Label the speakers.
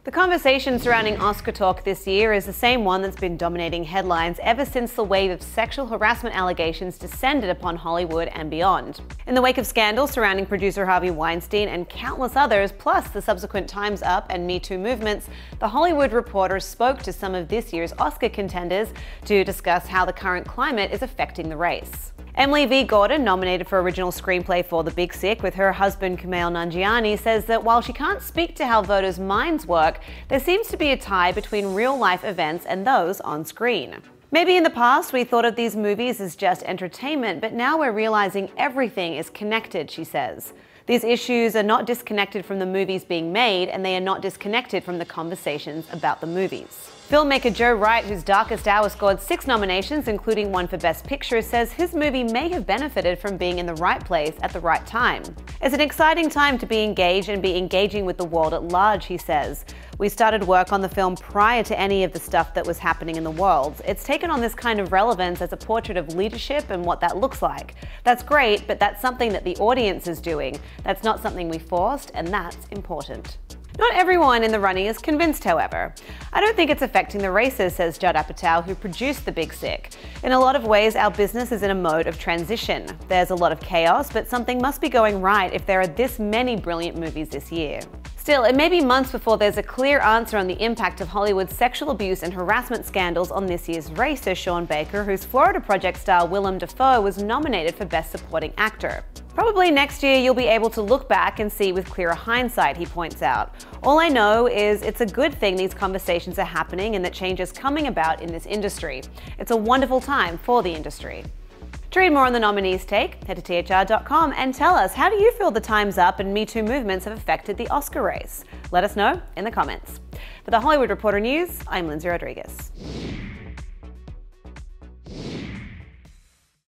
Speaker 1: The conversation surrounding Oscar talk this year is the same one that's been dominating headlines ever since the wave of sexual harassment allegations descended upon Hollywood and beyond. In the wake of scandals surrounding producer Harvey Weinstein and countless others, plus the subsequent Time's Up and Me Too movements, The Hollywood Reporter spoke to some of this year's Oscar contenders to discuss how the current climate is affecting the race. Emily V. Gordon, nominated for original screenplay for The Big Sick with her husband Kumail Nanjiani, says that while she can't speak to how voters' minds work, there seems to be a tie between real-life events and those on screen. Maybe in the past we thought of these movies as just entertainment, but now we're realizing everything is connected, she says. These issues are not disconnected from the movies being made, and they are not disconnected from the conversations about the movies. Filmmaker Joe Wright, whose Darkest Hour scored 6 nominations, including one for Best Picture, says his movie may have benefited from being in the right place at the right time. It's an exciting time to be engaged and be engaging with the world at large, he says. We started work on the film prior to any of the stuff that was happening in the world. It's taken on this kind of relevance as a portrait of leadership and what that looks like. That's great, but that's something that the audience is doing. That's not something we forced, and that's important. Not everyone in the running is convinced, however. I don't think it's affecting the races, says Judd Apatow, who produced The Big Sick. In a lot of ways, our business is in a mode of transition. There's a lot of chaos, but something must be going right if there are this many brilliant movies this year. Still, it may be months before there's a clear answer on the impact of Hollywood's sexual abuse and harassment scandals on this year's race, says Sean Baker, whose Florida Project star Willem Dafoe was nominated for Best Supporting Actor. Probably next year you'll be able to look back and see with clearer hindsight, he points out. All I know is it's a good thing these conversations are happening and that change is coming about in this industry. It's a wonderful time for the industry. To read more on the nominees' take, head to THR.com and tell us, how do you feel the Time's Up and Me Too movements have affected the Oscar race? Let us know in the comments. For the Hollywood Reporter News, I'm Lindsay Rodriguez.